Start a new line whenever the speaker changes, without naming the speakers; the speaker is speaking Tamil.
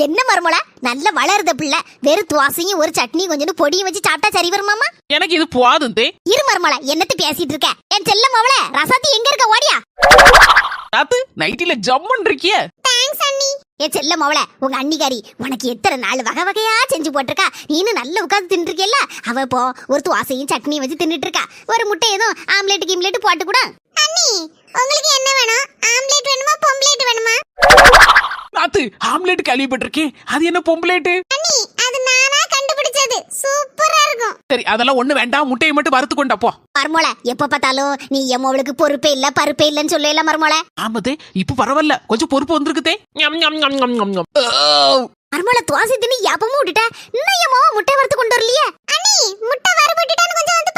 என்ன மருமல நல்ல வளருத பிள்ளை. வெறும் துவாசையும் ஒரு சட்னி கொஞ்சம் பொடியும் வச்சு சாப்பிட்டா சரி வருமாமா?
எனக்கு இது போதும்.
இரு மருமல, என்னத்து பேசிட்டு இருக்க? என் செல்லம் அவள ரசாத்தி எங்க இருக்க? ஓடியா
தாத்து நைட்டில ஜம்மன் இருக்கிய.
தேங்க்ஸ் அண்ணி. என் செல்லம் அவள உங்க அண்ணிகாரி உனக்கு எத்தனை நாள் வகை வகையா செஞ்சு போட்டிருக்கா. நீனு நல்லா உட்காந்து தின்னு இருக்கல. அவ இப்போ ஒரு துவாசையும் சட்னியும் வச்சு தின்னுட்டு இருக்கா. ஒரு முட்டை எதுவும் ஆம்லெட் கிம்லெட் போட்டு கூட. அண்ணி உங்களுக்கு என்ன வேணும்? ஆம்லெட் வேணுமா பொம்ப்ளேட் வேணுமா?
தாத்து ஆம்லெட் கேள்விப்பட்டிருக்கேன். அது என்ன பொம்பளேட்?
அண்ணி அது நானா கண்டுபிடிச்சது. சூப்பரா இருக்கும்.
சரி அதெல்லாம் ஒண்ணு வேண்டாம். முட்டையை மட்டும் வறுத்து கொண்டா போ.
மருமோள எப்ப பார்த்தாலும் நீ எம்மவளுக்கு பொறுப்பே இல்ல பருப்பே இல்லன்னு சொல்லல மருமோள.
ஆமதே இப்ப பரவாயில்ல, கொஞ்சம் பொறுப்பு வந்திருக்குதே.
மருமோள துவாசி தின்னு யாபமும் விட்டுட்ட. இன்னும் எம்மவ முட்டை வறுத்து கொண்டு வரலையே. அண்ணி முட்டை வறுபட்டுட்டான்னு கொஞ்சம் வந்து